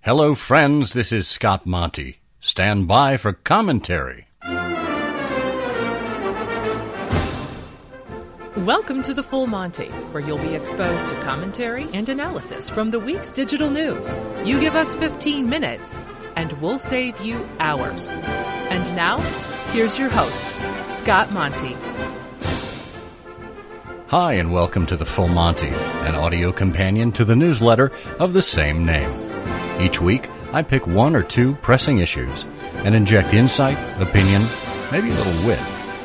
Hello, friends. This is Scott Monty. Stand by for commentary. Welcome to the Full Monty, where you'll be exposed to commentary and analysis from the week's digital news. You give us 15 minutes, and we'll save you hours. And now, here's your host, Scott Monty. Hi, and welcome to the Full Monty, an audio companion to the newsletter of the same name. Each week, I pick one or two pressing issues and inject insight, opinion, maybe a little wit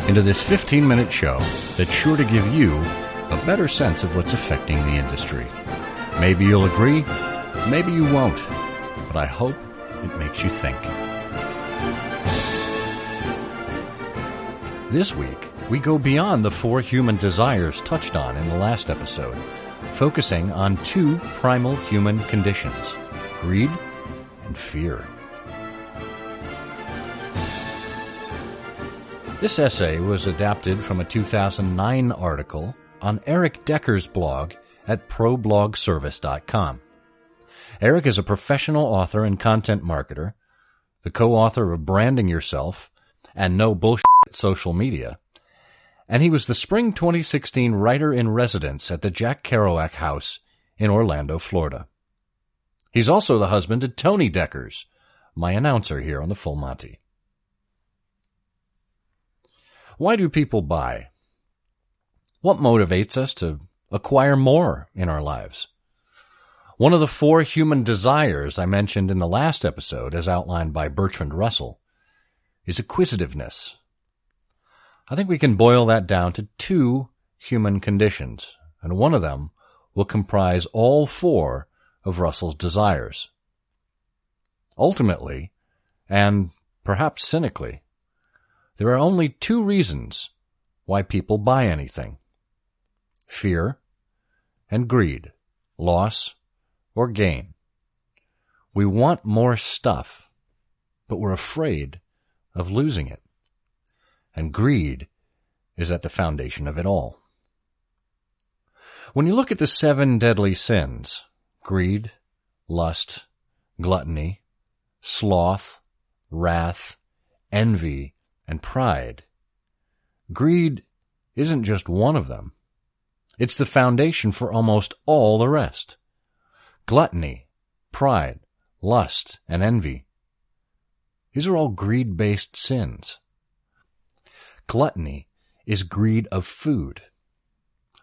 into this 15-minute show that's sure to give you a better sense of what's affecting the industry. Maybe you'll agree, maybe you won't, but I hope it makes you think. This week, we go beyond the four human desires touched on in the last episode, focusing on two primal human conditions: greed and fear. This essay was adapted from a 2009 article on Eric Decker's blog at problogservice.com. Eric is a professional author and content marketer, the co-author of Branding Yourself and No Bullshit Social Media, and he was the spring 2016 writer-in-residence at the Jack Kerouac House in Orlando, Florida. He's also the husband to Tony Deckers, my announcer here on the Full Monty. Why do people buy? What motivates us to acquire more in our lives? One of the four human desires I mentioned in the last episode, as outlined by Bertrand Russell, is acquisitiveness. I think we can boil that down to two human conditions, and one of them will comprise all four of Russell's desires. Ultimately, and perhaps cynically, there are only two reasons why people buy anything: fear and greed, loss or gain. We want more stuff, but we're afraid of losing it. And greed is at the foundation of it all. When you look at the 7 deadly sins, greed, lust, gluttony, sloth, wrath, envy, and pride, greed isn't just one of them. It's the foundation for almost all the rest. Gluttony, pride, lust, and envy. These are all greed-based sins. Gluttony is greed of food.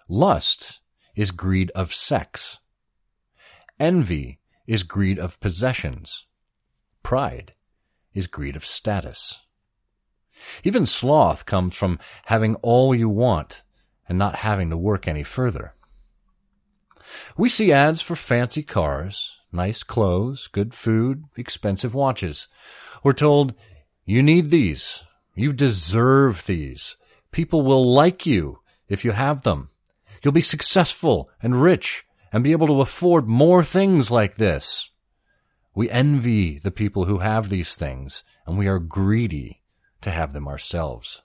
Lust is greed of sex. Envy is greed of possessions. Pride is greed of status. Even sloth comes from having all you want and not having to work any further. We see ads for fancy cars, nice clothes, good food, expensive watches. We're told, you need these. You deserve these. People will like you if you have them. You'll be successful and rich and be able to afford more things like this. We envy the people who have these things, and we are greedy to have them ourselves.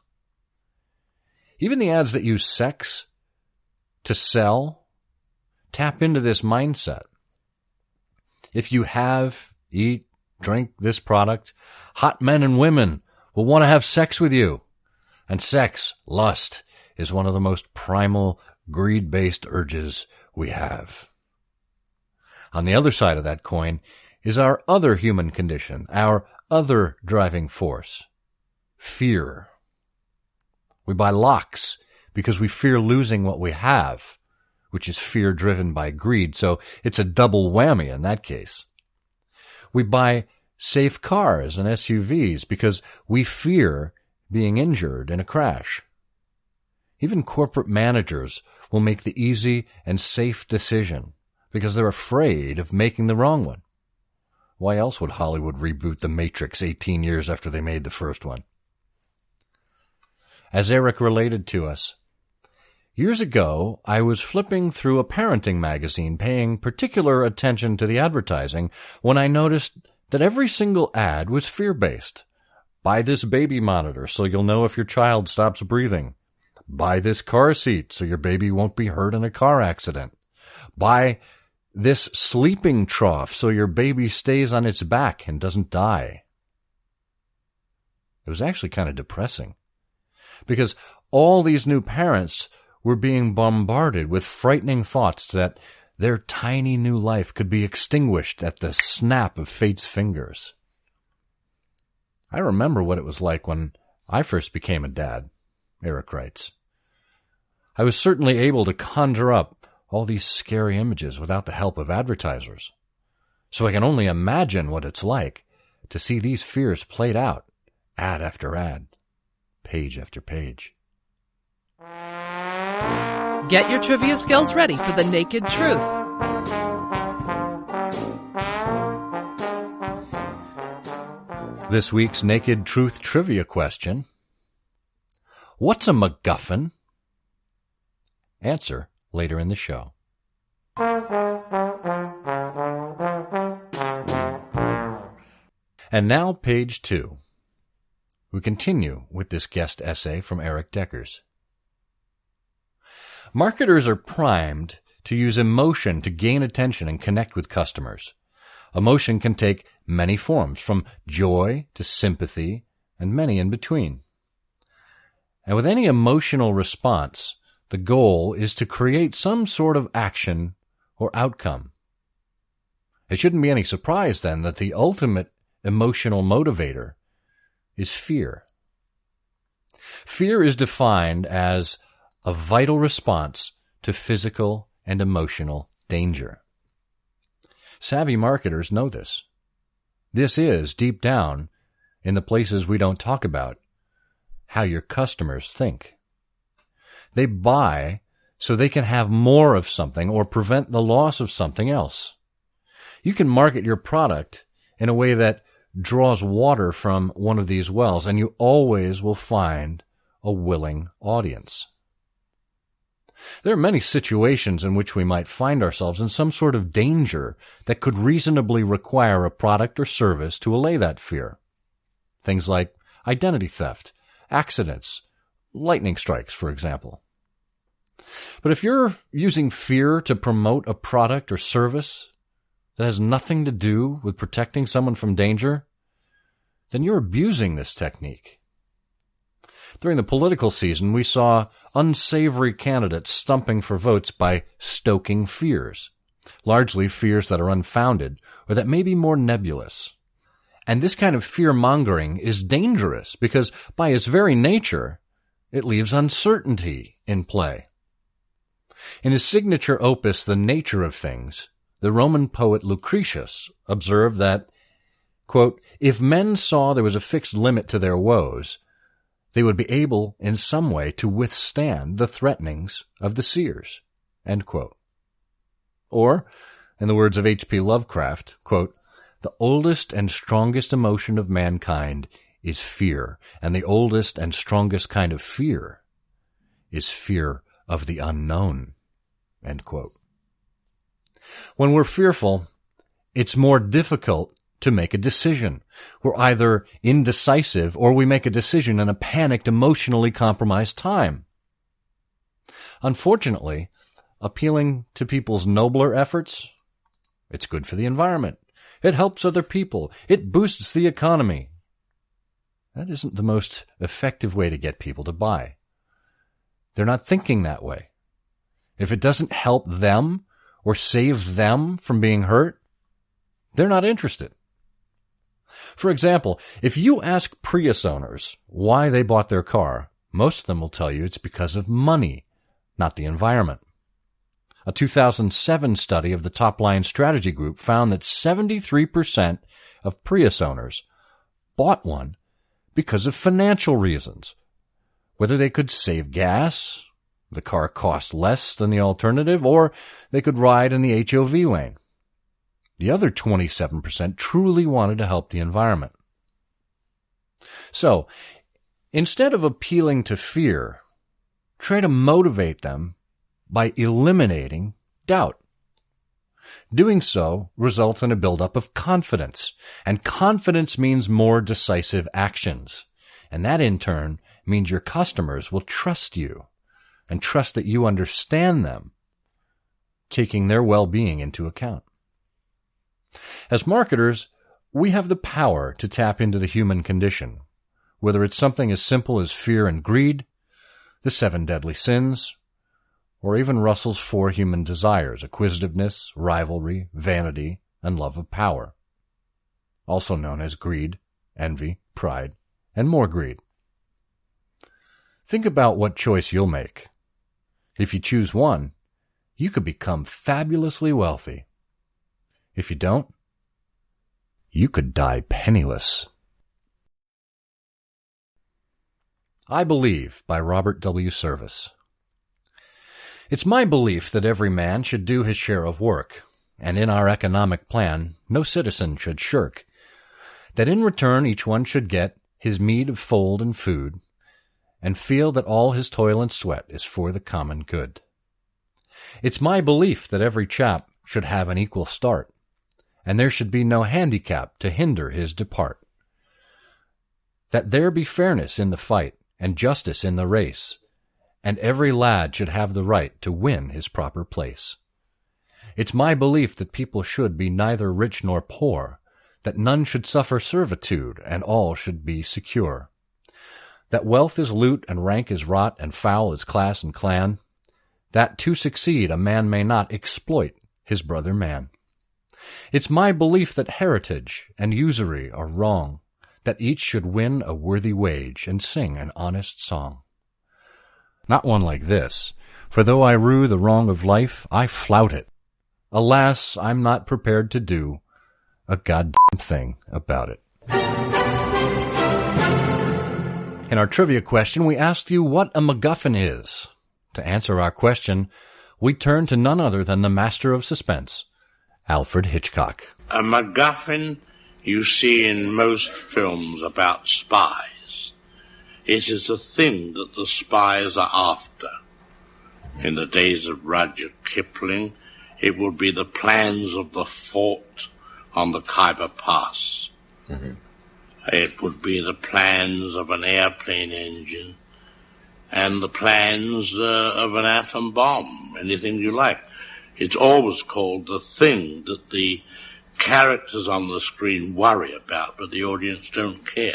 Even the ads that use sex to sell tap into this mindset. If you have, eat, drink this product, hot men and women will want to have sex with you. And sex, lust, is one of the most primal, greed-based urges we have. On the other side of that coin is our other human condition, our other driving force: fear. We buy locks because we fear losing what we have, which is fear driven by greed, so it's a double whammy in that case. We buy safe cars and SUVs because we fear being injured in a crash. Even corporate managers will make the easy and safe decision because they're afraid of making the wrong one. Why else would Hollywood reboot The Matrix 18 years after they made the first one? As Eric related to us, years ago, I was flipping through a parenting magazine paying particular attention to the advertising when I noticed that every single ad was fear-based. Buy this baby monitor so you'll know if your child stops breathing. Buy this car seat so your baby won't be hurt in a car accident. Buy this sleeping trough so your baby stays on its back and doesn't die. It was actually kind of depressing because all these new parents were being bombarded with frightening thoughts that their tiny new life could be extinguished at the snap of fate's fingers. I remember what it was like when I first became a dad, Eric writes. I was certainly able to conjure up all these scary images without the help of advertisers. So I can only imagine what it's like to see these fears played out, ad after ad, page after page. Get your trivia skills ready for the naked truth. This week's Naked Truth trivia question. What's a MacGuffin? Answer later in the show. And now, page 2. We continue with this guest essay from Eric Deckers. Marketers are primed to use emotion to gain attention and connect with customers. Emotion can take many forms, from joy to sympathy and many in between. And with any emotional response, the goal is to create some sort of action or outcome. It shouldn't be any surprise, then, that the ultimate emotional motivator is fear. Fear is defined as a vital response to physical and emotional danger. Savvy marketers know this. This is, deep down, in the places we don't talk about, how your customers think. They buy so they can have more of something or prevent the loss of something else. You can market your product in a way that draws water from one of these wells, and you always will find a willing audience. There are many situations in which we might find ourselves in some sort of danger that could reasonably require a product or service to allay that fear. Things like identity theft, accidents, lightning strikes, for example. But if you're using fear to promote a product or service that has nothing to do with protecting someone from danger, then you're abusing this technique. During the political season, we saw unsavory candidates stumping for votes by stoking fears, largely fears that are unfounded or that may be more nebulous. And this kind of fear-mongering is dangerous because, by its very nature, it leaves uncertainty in play. In his signature opus, The Nature of Things, the Roman poet Lucretius observed that, quote, if men saw there was a fixed limit to their woes, they would be able in some way to withstand the threatenings of the seers, end quote. Or, in the words of H.P. Lovecraft, quote, the oldest and strongest emotion of mankind is fear, and the oldest and strongest kind of fear is fear of the unknown, end quote. When we're fearful, it's more difficult to make a decision. We're either indecisive or we make a decision in a panicked, emotionally compromised time. Unfortunately, appealing to people's nobler efforts, it's good for the environment. It helps other people. It boosts the economy. That isn't the most effective way to get people to buy. They're not thinking that way. If it doesn't help them or save them from being hurt, they're not interested. For example, if you ask Prius owners why they bought their car, most of them will tell you it's because of money, not the environment. A 2007 study of the Top Line Strategy Group found that 73% of Prius owners bought one because of financial reasons. Whether they could save gas, the car cost less than the alternative, or they could ride in the HOV lane. The other 27% truly wanted to help the environment. So, instead of appealing to fear, try to motivate them by eliminating doubt. Doing so results in a buildup of confidence, and confidence means more decisive actions. And that, in turn, means your customers will trust you and trust that you understand them. taking their well-being into account. As marketers, we have the power to tap into the human condition, whether it's something as simple as fear and greed, the 7 deadly sins, or even Russell's 4 human desires, acquisitiveness, rivalry, vanity, and love of power, also known as greed, envy, pride, and more greed. Think about what choice you'll make. If you choose one, you could become fabulously wealthy. If you don't, you could die penniless. I Believe by Robert W. Service. It's my belief that every man should do his share of work, and in our economic plan, no citizen should shirk. That in return each one should get his meed of fold and food, and feel that all his toil and sweat is for the common good. It's my belief that every chap should have an equal start, and there should be no handicap to hinder his depart. That there be fairness in the fight, and justice in the race, and every lad should have the right to win his proper place. It's my belief that people should be neither rich nor poor, that none should suffer servitude, and all should be secure. That wealth is loot, and rank is rot, and foul is class and clan, that to succeed a man may not exploit his brother man. It's my belief that heritage and usury are wrong, that each should win a worthy wage and sing an honest song. Not one like this, for though I rue the wrong of life, I flout it. Alas, I'm not prepared to do a goddamn thing about it. In our trivia question, we asked you what a MacGuffin is. To answer our question, we turn to none other than the master of suspense, Alfred Hitchcock. A MacGuffin you see in most films about spies. It is the thing that the spies are after. In the days of Rudyard Kipling, it would be the plans of the fort on the Khyber Pass. Mm-hmm. It would be the plans of an airplane engine and the plans of an atom bomb, anything you like. It's always called the thing that the characters on the screen worry about, but the audience don't care.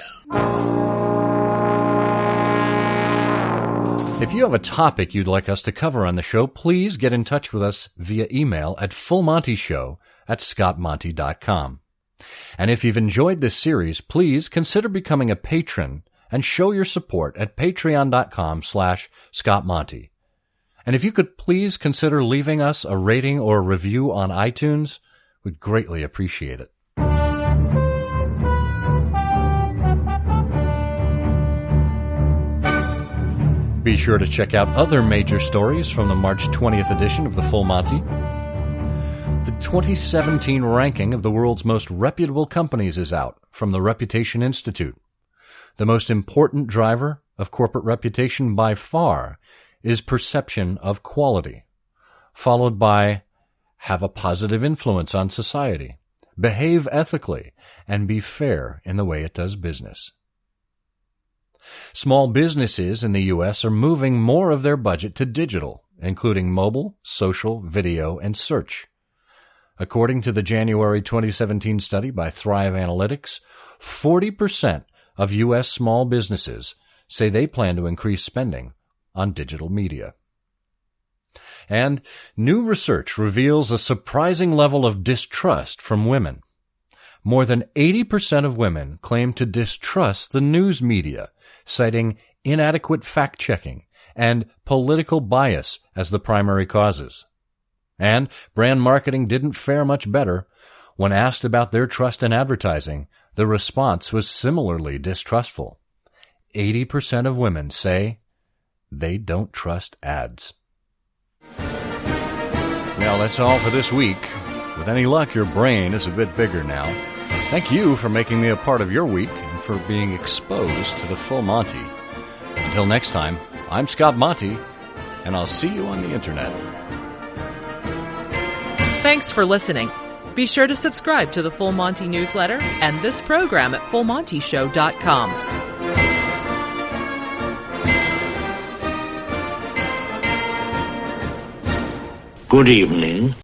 If you have a topic you'd like us to cover on the show, please get in touch with us via email at fullmontyshow@scottmonty.com. And if you've enjoyed this series, please consider becoming a patron and show your support at patreon.com/scottmonty. And if you could please consider leaving us a rating or a review on iTunes, we'd greatly appreciate it. Be sure to check out other major stories from the March 20th edition of the Full Monty. The 2017 ranking of the world's most reputable companies is out from the Reputation Institute. The most important driver of corporate reputation by far is perception of quality, followed by have a positive influence on society, behave ethically, and be fair in the way it does business. Small businesses in the U.S. are moving more of their budget to digital, including mobile, social, video, and search. According to the January 2017 study by Thrive Analytics, 40% of U.S. small businesses say they plan to increase spending on digital media. And new research reveals a surprising level of distrust from women. More than 80% of women claim to distrust the news media, citing inadequate fact-checking and political bias as the primary causes. And brand marketing didn't fare much better. When asked about their trust in advertising, the response was similarly distrustful. 80% of women say they don't trust ads. Well, that's all for this week. With any luck, your brain is a bit bigger now. Thank you for making me a part of your week and for being exposed to the Full Monty. Until next time, I'm Scott Monty, and I'll see you on the internet. Thanks for listening. Be sure to subscribe to the Full Monty newsletter and this program at fullmontyshow.com. good evening.